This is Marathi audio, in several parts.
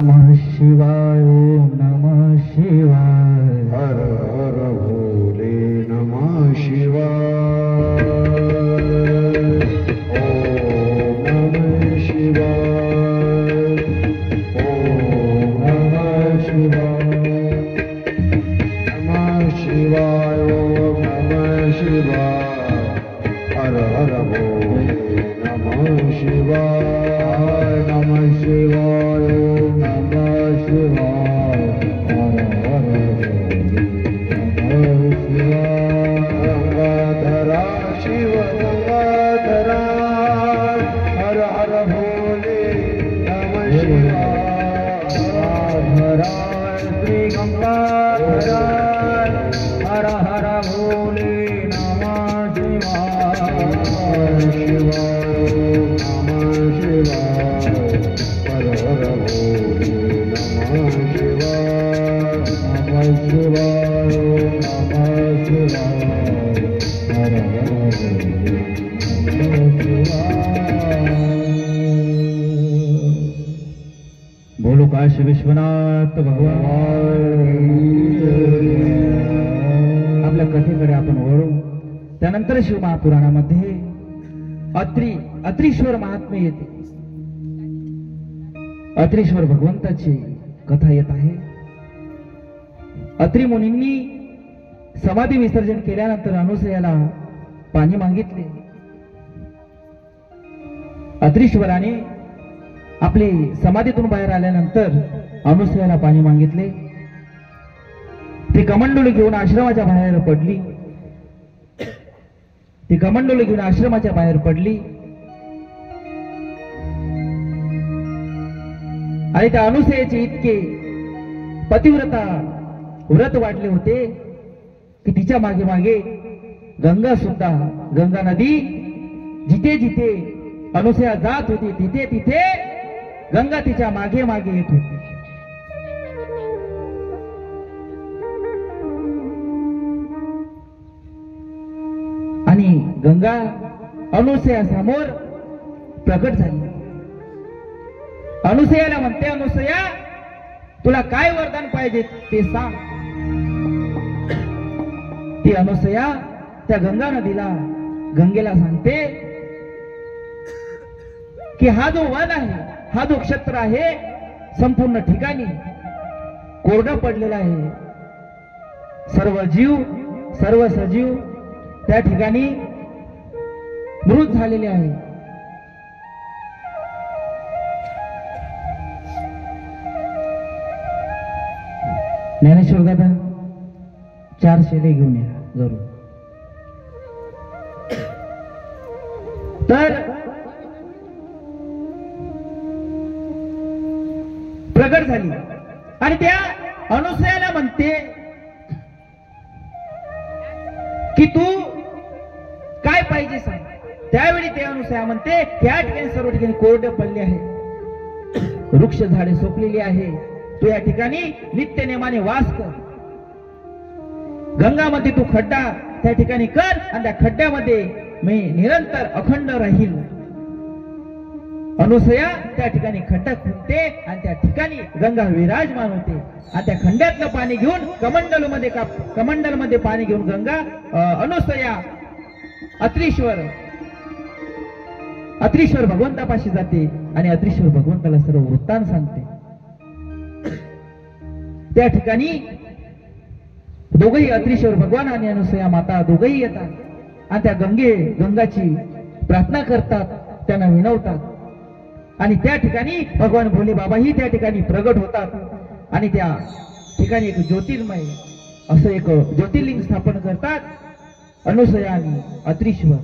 नमः शिवाय ओम नमः शिवाय हर हर भोले नमः शिवाय ओम नमः शिवाय ओम नमः शिवाय नमः शिवाय ओम नमः शिवाय हर हर भोले नमः शिवाय नमः शिवाय ओम नमः शिवाय हर हर भोले नमः शिवाय गंगाधरा शिव गंगाधरा हर हर भोले नमः शिवाय गंगाधरा श्री गंगाधरा हर हर भोले नमः शिवाय शिवाय नमः शिवाय हर हर भोले नमः शिवाय नमः शिवाय नमः शिवाय हर हर भोले नमः शिवाय। बोलो काशी विश्वनाथ भगवान। आपल्या कथेकडे आपण वळू। त्यानंतर शिव महापुराणामध्ये अत्रीश्वर महात्म्य येते। अत्रीश्वर भगवंताची कथा येत आहे। अत्री मुनींनी समाधी विसर्जन केल्यानंतर अनुसयाला पाणी मागितले। अत्रीश्वराने आपले समाधीतून बाहेर आल्यानंतर अनुसयाला पाणी मागितले। ती कमंडलू घेऊन आश्रमाच्या बाहेर पडली। ती कमंडलू घेऊन आश्रमाच्या बाहेर पडली आणि त्या अनुसयाचे इतके पतिव्रता व्रत वाढले होते की तिच्या मागे मागे गंगा सुद्धा, गंगा नदी जिथे जिथे अनुसया जात होती तिथे तिथे गंगा तिच्या मागे मागे येत होती। आणि गंगा अनुसया समोर प्रकट झाली। अनुसयाला म्हणते, अनुसया तुला काय वरदान पाहिजे ते सांग। ती अनुसया त्या गंगा नदीला, गंगेला सांगते की हा जो वन आहे, हा जो क्षेत्र आहे, संपूर्ण ठिकाणी कोरडं पडलेला आहे। सर्व जीव, सर्व सजीव त्या ठिकाणी मृत झालेले आहे। ज्ञानेश्वर दादा 4 शेले घेऊन या जरूर। तर प्रगट झाली आणि त्या अनुसयाला म्हणते की तू काय पाहिजे सांग। त्यावेळी ते अनुसया म्हणते, या ठिकाणी सर्व ठिकाणी कोरडे पडले आहे, वृक्ष झाडे सोपलेली आहे, तू या ठिकाणी नित्य नेमाने वास कर। गंगामध्ये तू खड्डा त्या ठिकाणी कर आणि त्या खड्ड्यामध्ये मी निरंतर अखंड राहील। अनुसया त्या ठिकाणी खड्डा खुंटते आणि त्या ठिकाणी गंगा विराजमान होते आणि त्या खंड्यातलं पाणी घेऊन कमंडलमध्ये पाणी घेऊन गंगा अनुसया अत्रीश्वर भगवंतापाशी जाते आणि अत्रीश्वर भगवंताला सर्व वृत्तांत सांगते। त्या ठिकाणी दोघही अत्रीश्वर भगवान आणि अनुसया माता दोघही येतात आणि त्या गंगाची प्रार्थना करतात, त्यांना विनवतात आणि त्या ठिकाणी भगवान भोले बाबाही त्या ठिकाणी प्रगट होतात आणि त्या ठिकाणी एक ज्योतिर्मय असं एक ज्योतिर्लिंग स्थापन करतात अनुसया आणि अत्रीश्वर।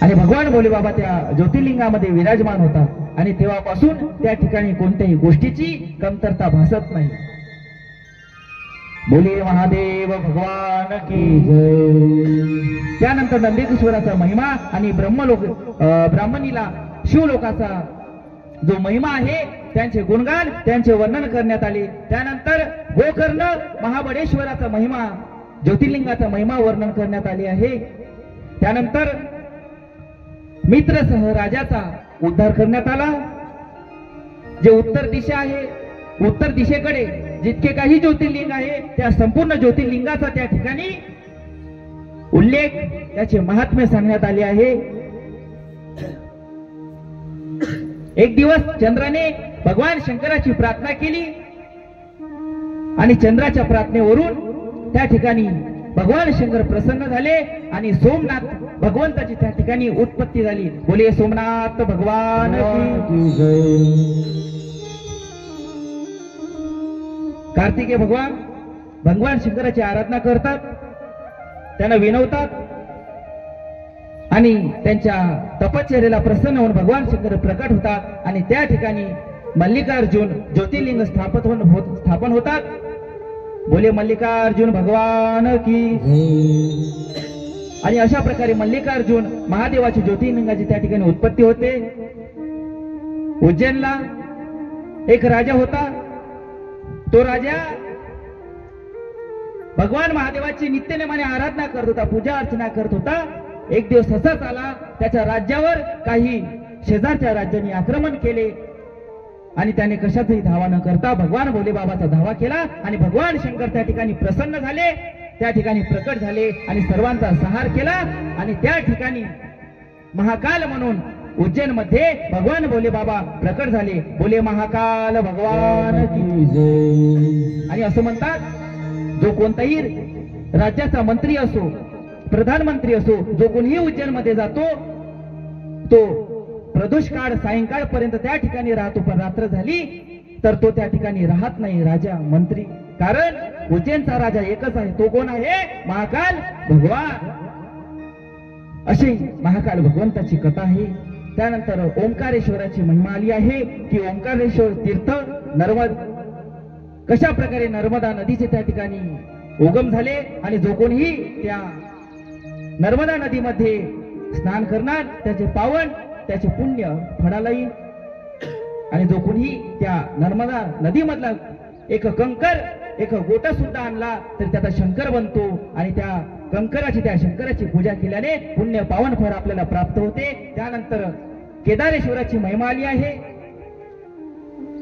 आणि भगवान भोले बाबा त्या ज्योतिर्लिंगामध्ये विराजमान होतात आणि तेव्हापासून त्या ठिकाणी कोणत्याही गोष्टीची कमतरता भासत नाही। बोले महादेव भगवान की जय। त्यानंतर नंदीकेश्वराचा महिमा आणि ब्राह्मणीला शिवलोकाचा जो महिमा आहे त्यांचे गुणगान, त्यांचे वर्णन करण्यात आले। त्यानंतर गोकर्ण महाबळेश्वराचा महिमा, ज्योतिर्लिंगाचा महिमा वर्णन करण्यात आले आहे। त्यानंतर मित्रसह राजाचा उद्धार करण्यात आला जे उत्तर दिशा आहे, उत्तर दिशेकडे जितके काही ज्योतिर्लिंग आहे त्या संपूर्ण ज्योतिर्लिंगाचा त्या ठिकाणी उल्लेख, त्याचे महात्म्य सांगण्यात आले आहे. एक दिवस चंद्राने भगवान शंकराची प्रार्थना केली आणि चंद्राच्या प्रार्थनेवरून त्या ठिकाणी भगवान शंकर प्रसन्न झाले आणि सोमनाथ भगवंताची त्या ठिकाणी उत्पत्ती झाली. बोले सोमनाथ भगवान की जय. कार्तिकेय भगवान शंकराची आराधना करतात, त्यांना विनवतात आणि त्यांच्या तपश्चर्येला प्रसन्न होऊन भगवान शंकर प्रकट होतात आणि त्या ठिकाणी मल्लिकार्जुन ज्योतिर्लिंग स्थापन होतात. बोले मल्लिकार्जुन भगवान की. आणि अशा प्रकारे मल्लिकार्जुन महादेवाची ज्योतिर्लिंगाची त्या ठिकाणी उत्पत्ती होते. उज्जैनला एक राजा होता. तो राजा भगवान महादेवाची नित्यनेमाने आराधना करत होता, पूजा अर्चना करत होता. एक दिवस असाच आला, त्याच्या राज्यावर काही शेजारच्या राज्यांनी आक्रमण केले आणि त्याने कशातही धावा न करता भगवान भोले बाबाचा धावा केला आणि भगवान शंकर त्या ठिकाणी प्रसन्न झाले, त्या ठिकाणी प्रकट झाले आणि सर्वांचा संहार केला. आणि त्या ठिकाणी महाकाल म्हणून उज्जैन मध्ये भगवान भोले बाबा प्रकट झाले. बोले महाकाल भगवान की जय. आणि असं म्हणतात, जो कोणताही राज्याचा मंत्री असो, प्रधानमंत्री असो, जो कोणीही उज्जैन मध्ये जातो तो प्रदोष काळ सायंकाळपर्यंत त्या ठिकाणी राहतो, पण रात्र झाली तर तो त्या ठिकाणी राहत नाही, राजा मंत्री. कारण उज्जैनचा राजा एकच आहे, तो कोण आहे? महाकाल भगवान. अशी महाकाल भगवंताची कथा आहे. त्यानंतर ओंकारेश्वराची महिमा आली आहे की ओंकारेश्वर तीर्थ कशा प्रकारे नर्मदा नदीचे त्या ठिकाणी उगम झाले आणि जो कोणीही त्या नर्मदा नदीमध्ये स्नान करणार त्याचे पावन, त्याचे पुण्य फळाला येईल. आणि जो कोणीही त्या नर्मदा नदीमधला एक कंकर, एक गोटा सुद्धा आणला तर त्याचा शंकर बनतो आणि त्या कंकराची, त्या शंकराची पूजा केल्याने पुण्य पावन फळ आपल्याला प्राप्त होते. त्यानंतर केदारेश्वराची महिमा आली आहे.